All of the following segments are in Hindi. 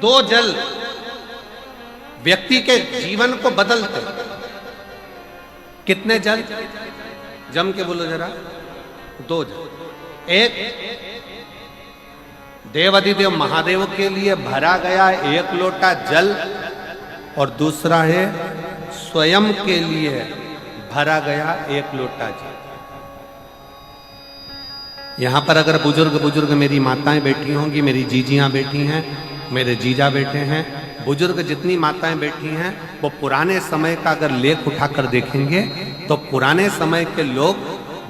दो जल व्यक्ति के जीवन को बदलते। कितने जल? जम के बोलो जरा। दो जल। एक देवाधिदेव महादेव के लिए भरा गया एक लोटा जल और दूसरा है स्वयं के लिए भरा गया एक लोटा जल। यहां पर अगर बुजुर्ग मेरी माताएं बैठी होंगी, मेरी जीजियां बैठी हैं, मेरे जीजा बैठे हैं, बुजुर्ग जितनी माताएं बैठी हैं, वो पुराने समय का अगर लेख उठाकर देखेंगे तो पुराने समय के लोग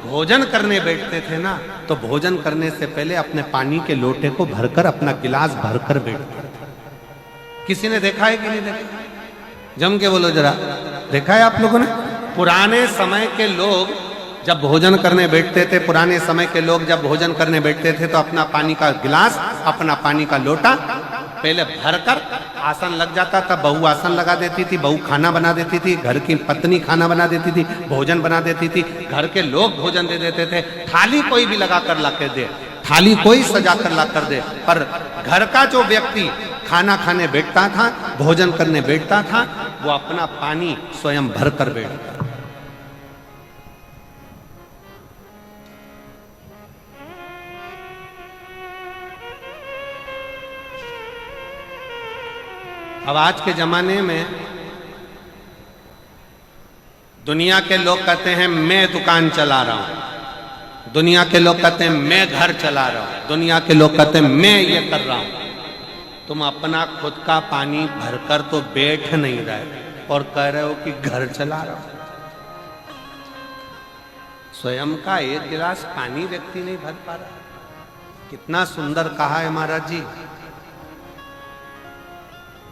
भोजन करने बैठते थे ना, तो भोजन करने से पहले अपने पानी के लोटे को भरकर, अपना गिलास भरकर बैठते थे। किसी ने देखा है कि नहीं देखा? जम के बोलो जरा। देखा है आप लोगों ने? पुराने समय के लोग जब भोजन करने बैठते थे, पुराने समय के लोग जब भोजन करने बैठते थे तो अपना पानी का गिलास, अपना पानी का लोटा पहले भरकर आसन लग जाता था। बहू आसन लगा देती थी, बहू खाना बना देती थी, घर की पत्नी खाना बना देती थी, भोजन बना देती थी, घर के लोग भोजन दे देते थे। थाली कोई भी लगा कर ला कर दे, थाली कोई सजा कर ला कर दे, पर घर का जो व्यक्ति खाना खाने बैठता था, भोजन करने बैठता था, वो अपना पानी स्वयं भर कर बैठता। अब आज के जमाने में दुनिया के लोग कहते हैं मैं दुकान चला रहा हूं, दुनिया के लोग कहते हैं मैं घर चला रहा हूं, दुनिया के लोग कहते हैं मैं ये कर रहा हूं। तुम अपना खुद का पानी भरकर तो बैठ नहीं रहे और कह रहे हो कि घर चला रहा हूं। स्वयं का एक गिलास पानी व्यक्ति नहीं भर पा रहा। कितना सुंदर कहा है महाराज जी।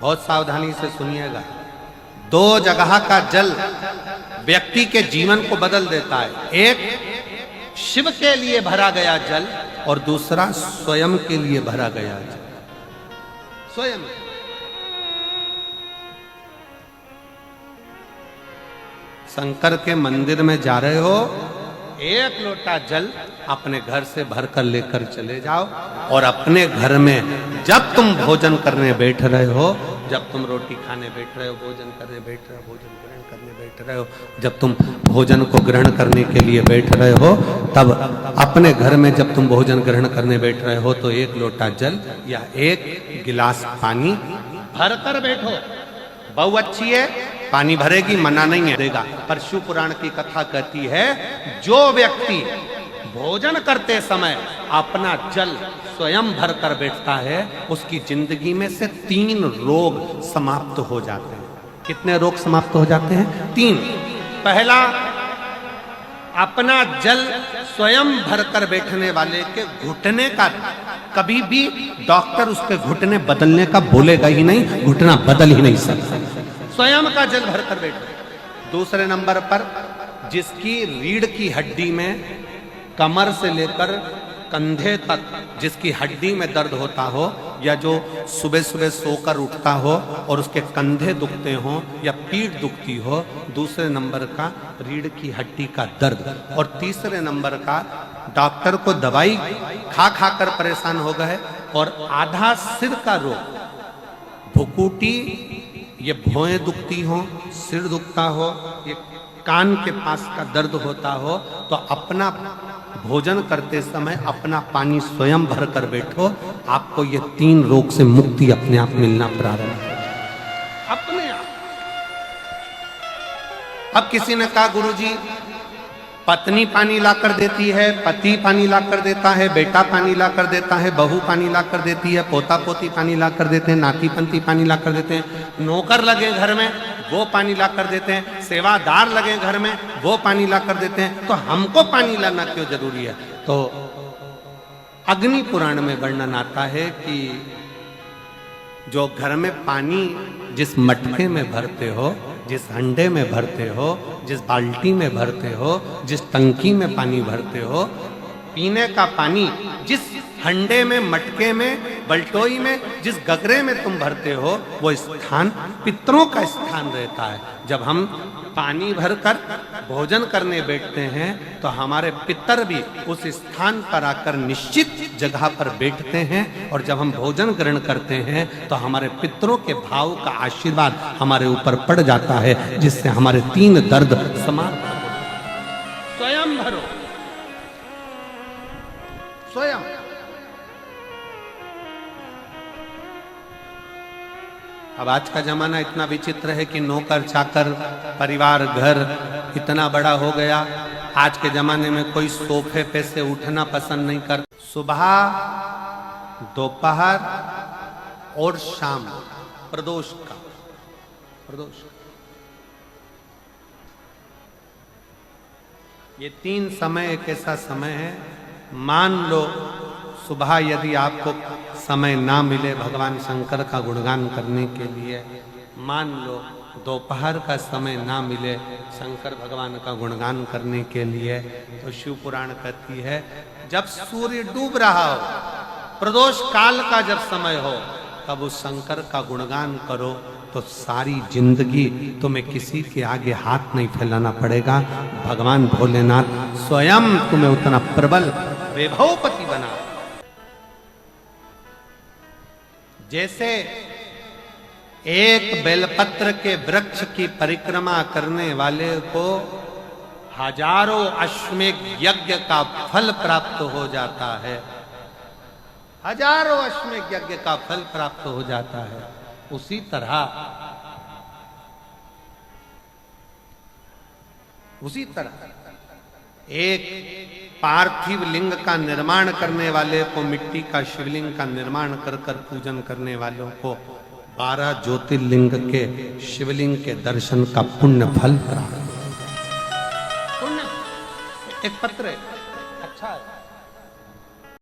बहुत सावधानी से सुनिएगा। दो जगह का जल व्यक्ति के जीवन को बदल देता है। एक शिव के लिए भरा गया जल और दूसरा स्वयं के लिए भरा गया जल। स्वयं शंकर के मंदिर में जा रहे हो, एक लोटा जल अपने घर से भरकर लेकर चले जाओ और अपने घर में जब तुम भोजन करने बैठ रहे हो, जब तुम रोटी खाने बैठ रहे हो, भोजन करने बैठ रहे हो, भोजन ग्रहण करने बैठ रहे हो, जब तुम भोजन को ग्रहण करने के लिए बैठ रहे हो, तब अपने घर में जब तुम भोजन ग्रहण करने बैठ रहे हो तो एक लोटा जल या एक गिलास पानी भरकर बैठो। बहू अच्छी है, पानी भरेगी, मना नहीं है देगा, पर शिव पुराण की कथा कहती है जो व्यक्ति भोजन करते समय अपना जल स्वयं भरकर बैठता है, उसकी जिंदगी में से 3 रोग समाप्त हो जाते हैं। कितने रोग समाप्त हो जाते हैं? 3। पहला, अपना जल स्वयं भरकर बैठने वाले के घुटने का कभी भी डॉक्टर उसके घुटने बदलने का बोलेगा ही नहीं, घुटना बदल ही नहीं सकता। स्वयं का जल भरकर बैठो। दूसरे नंबर पर, जिसकी रीढ़ की हड्डी में कमर से लेकर कंधे तक जिसकी हड्डी में दर्द होता हो, या जो सुबह सुबह सोकर उठता हो और उसके कंधे दुखते हो या पीठ दुखती हो। दूसरे नंबर का रीढ़ की हड्डी का दर्द। और तीसरे नंबर का डॉक्टर को दवाई खा खा कर परेशान हो गए और आधा सिर का रोग, भुकुटी, ये भौएं दुखती हो, सिर दुखता हो, ये कान के पास का दर्द होता हो, तो अपना भोजन करते समय अपना पानी स्वयं भर कर बैठो। आपको ये 3 रोग से मुक्ति अपने आप मिलना प्रारंभ हो अपने आप। अब किसी ने कहा गुरुजी पत्नी पानी लाकर देती है, पति पानी लाकर देता है, बेटा पानी लाकर देता है, बहू पानी लाकर देती है, पोता पोती पानी लाकर देते हैं, नाती पंती पानी लाकर देते हैं, नौकर लगे घर में वो पानी लाकर देते हैं, सेवादार लगे घर में वो पानी लाकर देते हैं, तो हमको पानी लाना क्यों जरूरी है? तो अग्नि पुराण में वर्णन आता है कि जो घर में पानी जिस मटके में भरते हो, जिस हंडे में भरते हो, जिस बाल्टी में भरते हो, जिस टंकी में पानी भरते हो, पीने का पानी जिस हंडे में, मटके में, बल्टोई में, जिस गगरे में तुम भरते हो, वो स्थान पितरों का स्थान रहता है। जब हम पानी भरकर भोजन करने बैठते हैं तो हमारे पितर भी उस स्थान पर आकर निश्चित जगह पर बैठते हैं, और जब हम भोजन ग्रहण करते हैं तो हमारे पितरों के भाव का आशीर्वाद हमारे ऊपर पड़ जाता है, जिससे हमारे 3 दर्द समाप्त हो। स्वयं भरो, स्वयं। अब आज का जमाना इतना विचित्र है कि नौकर चाकर परिवार घर इतना बड़ा हो गया, आज के जमाने में कोई सोफे पे से उठना पसंद नहीं करता। सुबह, दोपहर और शाम प्रदोष का, प्रदोष, ये 3 समय एक ऐसा समय है, मान लो सुबह यदि आपको समय ना मिले भगवान शंकर का गुणगान करने के लिए, मान लो दोपहर का समय ना मिले शंकर भगवान का गुणगान करने के लिए, तो शिव पुराण कहती है जब सूर्य डूब रहा हो, प्रदोष काल का जब समय हो, तब उस शंकर का गुणगान करो तो सारी जिंदगी तुम्हें किसी के आगे हाथ नहीं फैलाना पड़ेगा। भगवान भोलेनाथ स्वयं तुम्हें उतना प्रबल वैभवपति बना। जैसे एक बेलपत्र के वृक्ष की परिक्रमा करने वाले को हजारों अश्वमेध यज्ञ का फल प्राप्त हो जाता है, हजारों अश्वमेध यज्ञ का फल प्राप्त हो जाता है, उसी तरह एक पार्थिव लिंग का निर्माण करने वाले को, मिट्टी का शिवलिंग का निर्माण कर कर पूजन करने वालों को 12 ज्योतिर्लिंग के शिवलिंग के दर्शन का पुण्य फल प्राप्त। पुण्य एक पत्र है,